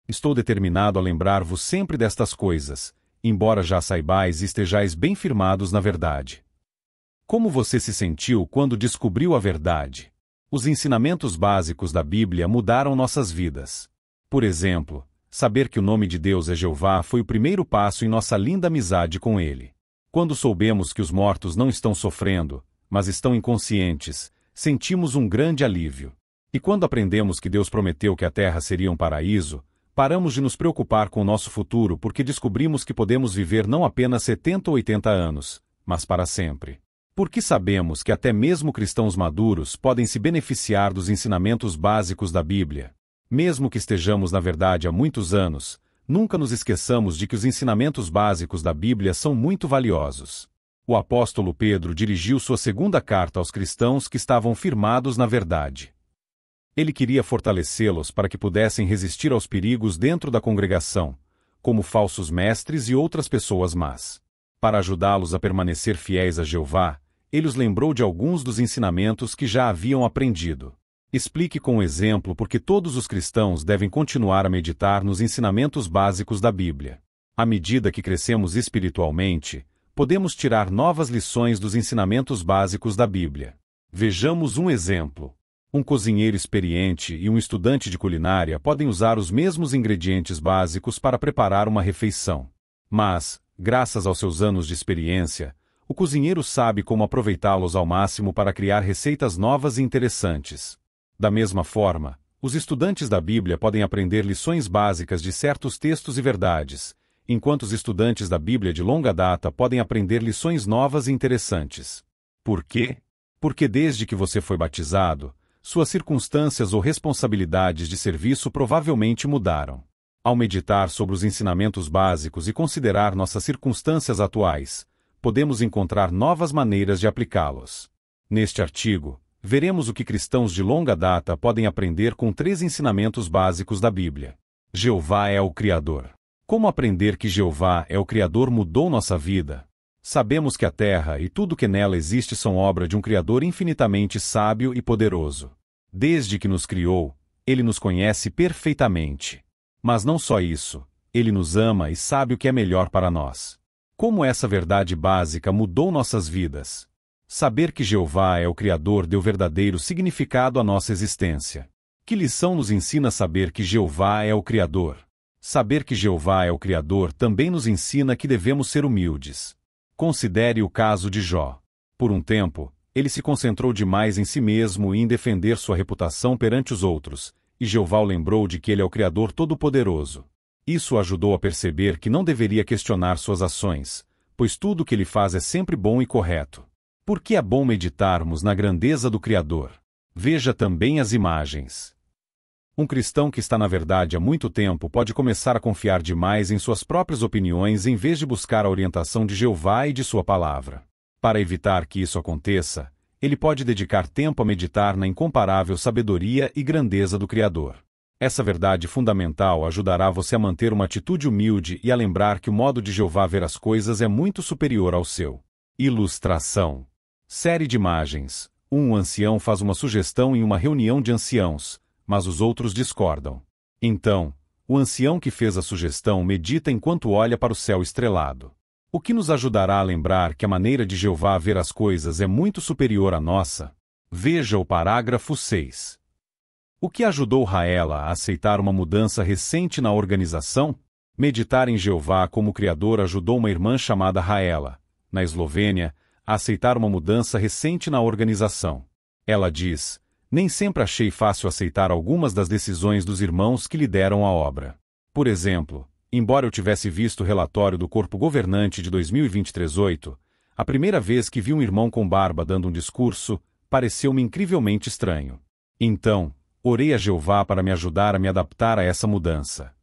Estou determinado a lembrar-vos sempre destas coisas, embora já saibais e estejais bem firmados na verdade. Como você se sentiu quando descobriu a verdade? Os ensinamentos básicos da Bíblia mudaram nossas vidas. Por exemplo, saber que o nome de Deus é Jeová foi o primeiro passo em nossa linda amizade com Ele. Quando soubemos que os mortos não estão sofrendo, mas estão inconscientes, sentimos um grande alívio. E quando aprendemos que Deus prometeu que a terra seria um paraíso, paramos de nos preocupar com o nosso futuro porque descobrimos que podemos viver não apenas 70 ou 80 anos, mas para sempre. Porque sabemos que até mesmo cristãos maduros podem se beneficiar dos ensinamentos básicos da Bíblia. Mesmo que estejamos na verdade há muitos anos, nunca nos esqueçamos de que os ensinamentos básicos da Bíblia são muito valiosos. O apóstolo Pedro dirigiu sua segunda carta aos cristãos que estavam firmados na verdade. Ele queria fortalecê-los para que pudessem resistir aos perigos dentro da congregação, como falsos mestres e outras pessoas más. Para ajudá-los a permanecer fiéis a Jeová, ele os lembrou de alguns dos ensinamentos que já haviam aprendido. Explique com um exemplo por que todos os cristãos devem continuar a meditar nos ensinamentos básicos da Bíblia. À medida que crescemos espiritualmente, podemos tirar novas lições dos ensinamentos básicos da Bíblia. Vejamos um exemplo. Um cozinheiro experiente e um estudante de culinária podem usar os mesmos ingredientes básicos para preparar uma refeição. Mas, graças aos seus anos de experiência, o cozinheiro sabe como aproveitá-los ao máximo para criar receitas novas e interessantes. Da mesma forma, os estudantes da Bíblia podem aprender lições básicas de certos textos e verdades, enquanto os estudantes da Bíblia de longa data podem aprender lições novas e interessantes. Por quê? Porque desde que você foi batizado, suas circunstâncias ou responsabilidades de serviço provavelmente mudaram. Ao meditar sobre os ensinamentos básicos e considerar nossas circunstâncias atuais, podemos encontrar novas maneiras de aplicá-los. Neste artigo, veremos o que cristãos de longa data podem aprender com 3 ensinamentos básicos da Bíblia. Jeová é o Criador. Como aprender que Jeová é o Criador mudou nossa vida? Sabemos que a Terra e tudo que nela existe são obra de um Criador infinitamente sábio e poderoso. Desde que nos criou, Ele nos conhece perfeitamente. Mas não só isso, Ele nos ama e sabe o que é melhor para nós. Como essa verdade básica mudou nossas vidas? Saber que Jeová é o Criador deu verdadeiro significado à nossa existência. Que lição nos ensina saber que Jeová é o Criador? Saber que Jeová é o Criador também nos ensina que devemos ser humildes. Considere o caso de Jó. Por um tempo, ele se concentrou demais em si mesmo e em defender sua reputação perante os outros, e Jeová o lembrou de que ele é o Criador Todo-Poderoso. Isso o ajudou a perceber que não deveria questionar suas ações, pois tudo o que ele faz é sempre bom e correto. Por que é bom meditarmos na grandeza do Criador? Veja também as imagens. Um cristão que está na verdade há muito tempo pode começar a confiar demais em suas próprias opiniões em vez de buscar a orientação de Jeová e de sua palavra. Para evitar que isso aconteça, ele pode dedicar tempo a meditar na incomparável sabedoria e grandeza do Criador. Essa verdade fundamental ajudará você a manter uma atitude humilde e a lembrar que o modo de Jeová ver as coisas é muito superior ao seu. Ilustração. Série de imagens. Um ancião faz uma sugestão em uma reunião de anciãos, mas os outros discordam. Então, o ancião que fez a sugestão medita enquanto olha para o céu estrelado. O que nos ajudará a lembrar que a maneira de Jeová ver as coisas é muito superior à nossa? Veja o parágrafo 6. O que ajudou Raela a aceitar uma mudança recente na organização? Meditar em Jeová como Criador ajudou uma irmã chamada Raela, na Eslovênia, a aceitar uma mudança recente na organização. Ela diz: nem sempre achei fácil aceitar algumas das decisões dos irmãos que lideram a obra. Por exemplo, embora eu tivesse visto o relatório do Corpo Governante de 2023-8, a primeira vez que vi um irmão com barba dando um discurso, pareceu-me incrivelmente estranho. Então, orei a Jeová para me ajudar a me adaptar a essa mudança.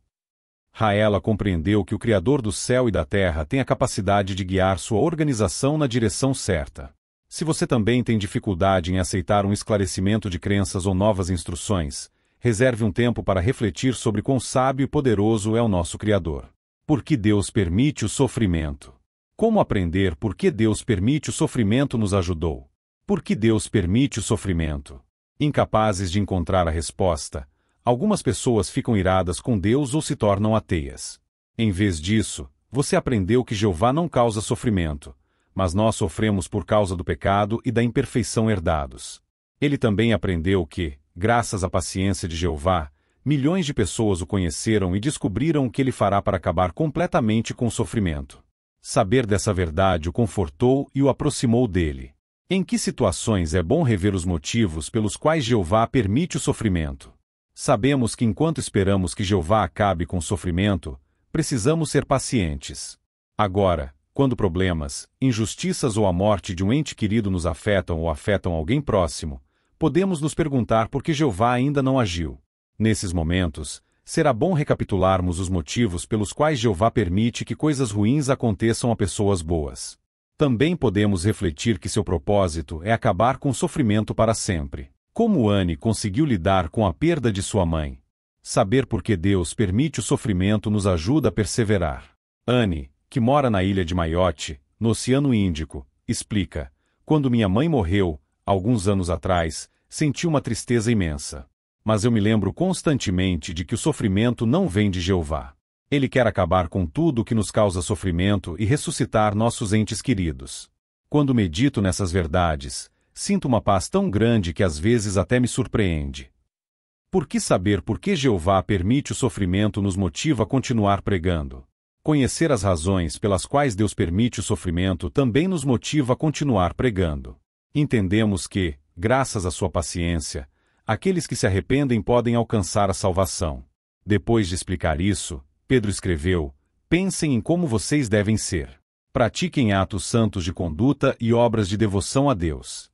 Raela compreendeu que o Criador do céu e da terra tem a capacidade de guiar sua organização na direção certa. Se você também tem dificuldade em aceitar um esclarecimento de crenças ou novas instruções, reserve um tempo para refletir sobre quão sábio e poderoso é o nosso Criador. Por que Deus permite o sofrimento? Como aprender por que Deus permite o sofrimento nos ajudou? Por que Deus permite o sofrimento? Incapazes de encontrar a resposta, Algumas pessoas ficam iradas com Deus ou se tornam ateias. Em vez disso, você aprendeu que Jeová não causa sofrimento, mas nós sofremos por causa do pecado e da imperfeição herdados. Ele também aprendeu que, graças à paciência de Jeová, milhões de pessoas o conheceram e descobriram o que ele fará para acabar completamente com o sofrimento. Saber dessa verdade o confortou e o aproximou dele. Em que situações é bom rever os motivos pelos quais Jeová permite o sofrimento? Sabemos que enquanto esperamos que Jeová acabe com o sofrimento, precisamos ser pacientes. Agora, quando problemas, injustiças ou a morte de um ente querido nos afetam ou afetam alguém próximo, podemos nos perguntar por que Jeová ainda não agiu. Nesses momentos, será bom recapitularmos os motivos pelos quais Jeová permite que coisas ruins aconteçam a pessoas boas. Também podemos refletir que seu propósito é acabar com o sofrimento para sempre. Como Anne conseguiu lidar com a perda de sua mãe? Saber por que Deus permite o sofrimento nos ajuda a perseverar. Anne, que mora na ilha de Mayotte, no Oceano Índico, explica: quando minha mãe morreu, alguns anos atrás, senti uma tristeza imensa. Mas eu me lembro constantemente de que o sofrimento não vem de Jeová. Ele quer acabar com tudo o que nos causa sofrimento e ressuscitar nossos entes queridos. Quando medito nessas verdades, sinto uma paz tão grande que às vezes até me surpreende. Por que saber por que Jeová permite o sofrimento nos motiva a continuar pregando? Conhecer as razões pelas quais Deus permite o sofrimento também nos motiva a continuar pregando. Entendemos que, graças à sua paciência, aqueles que se arrependem podem alcançar a salvação. Depois de explicar isso, Pedro escreveu: pensem em como vocês devem ser. Pratiquem atos santos de conduta e obras de devoção a Deus.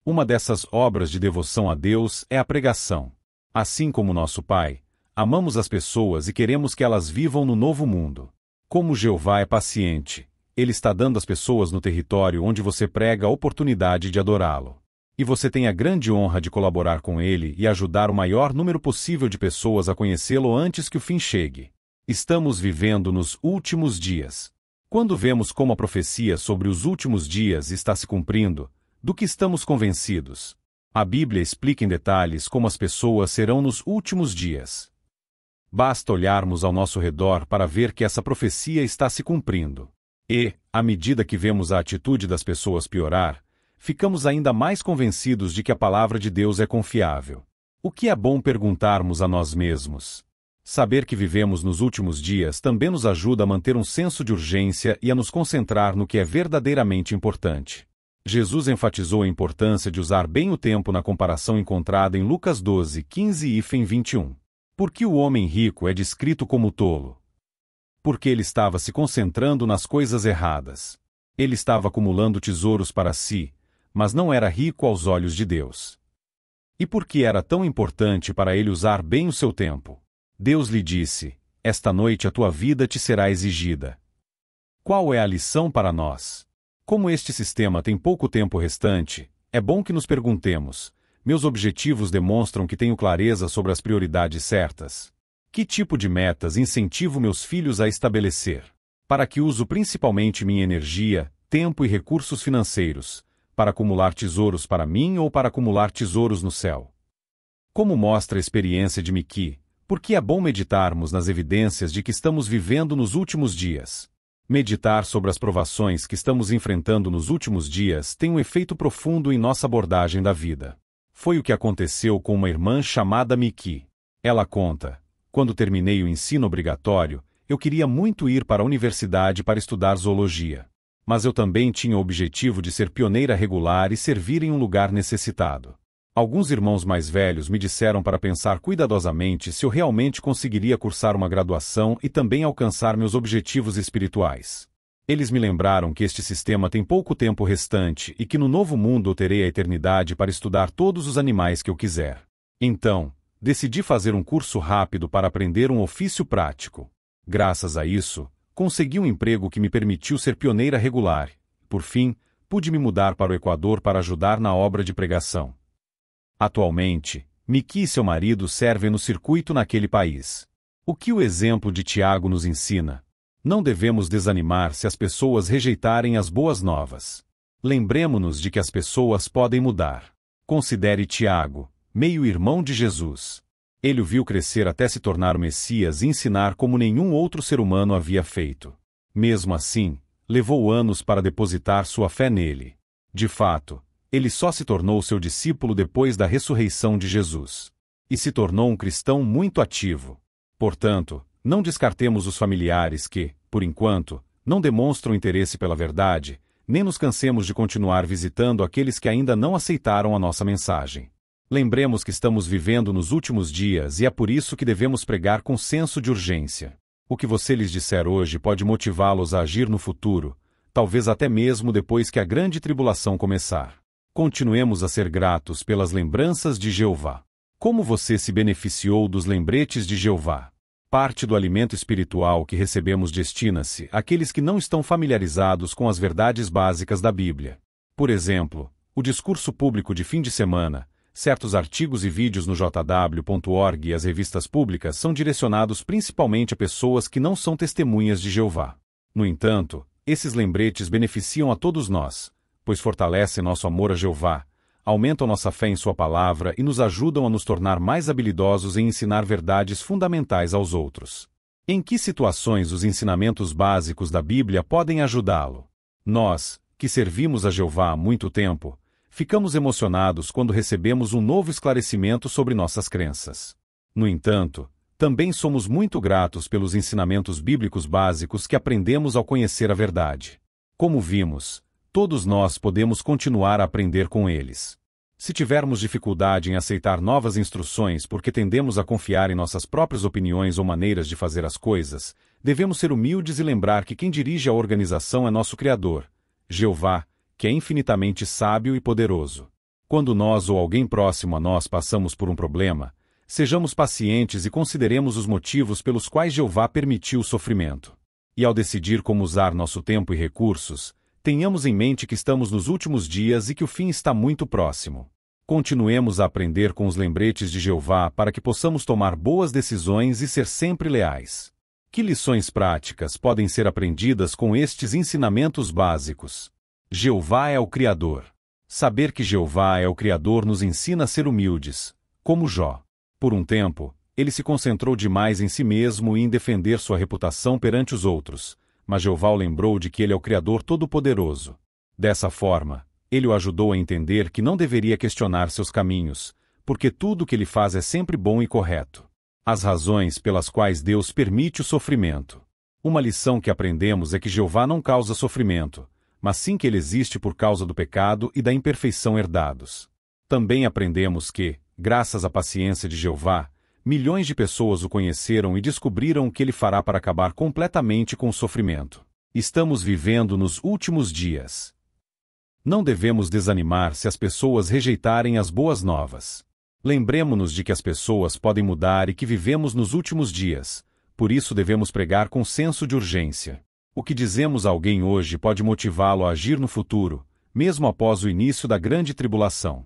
Uma dessas obras de devoção a Deus é a pregação. Assim como nosso Pai, amamos as pessoas e queremos que elas vivam no novo mundo. Como Jeová é paciente, Ele está dando às pessoas no território onde você prega a oportunidade de adorá-lo. E você tem a grande honra de colaborar com Ele e ajudar o maior número possível de pessoas a conhecê-lo antes que o fim chegue. Estamos vivendo nos últimos dias. Quando vemos como a profecia sobre os últimos dias está se cumprindo, do que estamos convencidos? A Bíblia explica em detalhes como as pessoas serão nos últimos dias. Basta olharmos ao nosso redor para ver que essa profecia está se cumprindo. E, à medida que vemos a atitude das pessoas piorar, ficamos ainda mais convencidos de que a palavra de Deus é confiável. O que é bom perguntarmos a nós mesmos? Saber que vivemos nos últimos dias também nos ajuda a manter um senso de urgência e a nos concentrar no que é verdadeiramente importante. Jesus enfatizou a importância de usar bem o tempo na comparação encontrada em Lucas 12, 15 e 21. Por que o homem rico é descrito como tolo? Porque ele estava se concentrando nas coisas erradas. Ele estava acumulando tesouros para si, mas não era rico aos olhos de Deus. E por que era tão importante para ele usar bem o seu tempo? Deus lhe disse: esta noite a tua vida te será exigida. Qual é a lição para nós? Como este sistema tem pouco tempo restante, é bom que nos perguntemos: meus objetivos demonstram que tenho clareza sobre as prioridades certas? Que tipo de metas incentivo meus filhos a estabelecer? Para que uso principalmente minha energia, tempo e recursos financeiros? Para acumular tesouros para mim ou para acumular tesouros no céu? Como mostra a experiência de Miki, por que é bom meditarmos nas evidências de que estamos vivendo nos últimos dias? Meditar sobre as provações que estamos enfrentando nos últimos dias tem um efeito profundo em nossa abordagem da vida. Foi o que aconteceu com uma irmã chamada Miki. Ela conta: quando terminei o ensino obrigatório, eu queria muito ir para a universidade para estudar zoologia. Mas eu também tinha o objetivo de ser pioneira regular e servir em um lugar necessitado. Alguns irmãos mais velhos me disseram para pensar cuidadosamente se eu realmente conseguiria cursar uma graduação e também alcançar meus objetivos espirituais. Eles me lembraram que este sistema tem pouco tempo restante e que no novo mundo eu terei a eternidade para estudar todos os animais que eu quiser. Então, decidi fazer um curso rápido para aprender um ofício prático. Graças a isso, consegui um emprego que me permitiu ser pioneira regular. Por fim, pude me mudar para o Equador para ajudar na obra de pregação. Atualmente, Miki e seu marido servem no circuito naquele país. O que o exemplo de Tiago nos ensina? Não devemos desanimar se as pessoas rejeitarem as boas novas. Lembremo-nos de que as pessoas podem mudar. Considere Tiago, meio-irmão de Jesus. Ele o viu crescer até se tornar o Messias e ensinar como nenhum outro ser humano havia feito. Mesmo assim, levou anos para depositar sua fé nele. De fato, ele só se tornou seu discípulo depois da ressurreição de Jesus. E se tornou um cristão muito ativo. Portanto, não descartemos os familiares que, por enquanto, não demonstram interesse pela verdade, nem nos cansemos de continuar visitando aqueles que ainda não aceitaram a nossa mensagem. Lembremos que estamos vivendo nos últimos dias e é por isso que devemos pregar com senso de urgência. O que você lhes disser hoje pode motivá-los a agir no futuro, talvez até mesmo depois que a grande tribulação começar. Continuemos a ser gratos pelas lembranças de Jeová. Como você se beneficiou dos lembretes de Jeová? Parte do alimento espiritual que recebemos destina-se àqueles que não estão familiarizados com as verdades básicas da Bíblia. Por exemplo, o discurso público de fim de semana, certos artigos e vídeos no jw.org e as revistas públicas são direcionados principalmente a pessoas que não são testemunhas de Jeová. No entanto, esses lembretes beneficiam a todos nós, pois fortalecem nosso amor a Jeová, aumentam nossa fé em sua palavra e nos ajudam a nos tornar mais habilidosos em ensinar verdades fundamentais aos outros. Em que situações os ensinamentos básicos da Bíblia podem ajudá-lo? Nós, que servimos a Jeová há muito tempo, ficamos emocionados quando recebemos um novo esclarecimento sobre nossas crenças. No entanto, também somos muito gratos pelos ensinamentos bíblicos básicos que aprendemos ao conhecer a verdade. Como vimos, todos nós podemos continuar a aprender com eles. Se tivermos dificuldade em aceitar novas instruções porque tendemos a confiar em nossas próprias opiniões ou maneiras de fazer as coisas, devemos ser humildes e lembrar que quem dirige a organização é nosso Criador, Jeová, que é infinitamente sábio e poderoso. Quando nós ou alguém próximo a nós passamos por um problema, sejamos pacientes e consideremos os motivos pelos quais Jeová permitiu o sofrimento. E ao decidir como usar nosso tempo e recursos, tenhamos em mente que estamos nos últimos dias e que o fim está muito próximo. Continuemos a aprender com os lembretes de Jeová para que possamos tomar boas decisões e ser sempre leais. Que lições práticas podem ser aprendidas com estes ensinamentos básicos? Jeová é o Criador. Saber que Jeová é o Criador nos ensina a ser humildes, como Jó. Por um tempo, ele se concentrou demais em si mesmo e em defender sua reputação perante os outros, mas Jeová o lembrou de que ele é o Criador Todo-Poderoso. Dessa forma, ele o ajudou a entender que não deveria questionar seus caminhos, porque tudo o que ele faz é sempre bom e correto. As razões pelas quais Deus permite o sofrimento. Uma lição que aprendemos é que Jeová não causa sofrimento, mas sim que ele existe por causa do pecado e da imperfeição herdados. Também aprendemos que, graças à paciência de Jeová, milhões de pessoas o conheceram e descobriram o que ele fará para acabar completamente com o sofrimento. Estamos vivendo nos últimos dias. Não devemos desanimar se as pessoas rejeitarem as boas novas. Lembremo-nos de que as pessoas podem mudar e que vivemos nos últimos dias, por isso devemos pregar com senso de urgência. O que dizemos a alguém hoje pode motivá-lo a agir no futuro, mesmo após o início da grande tribulação.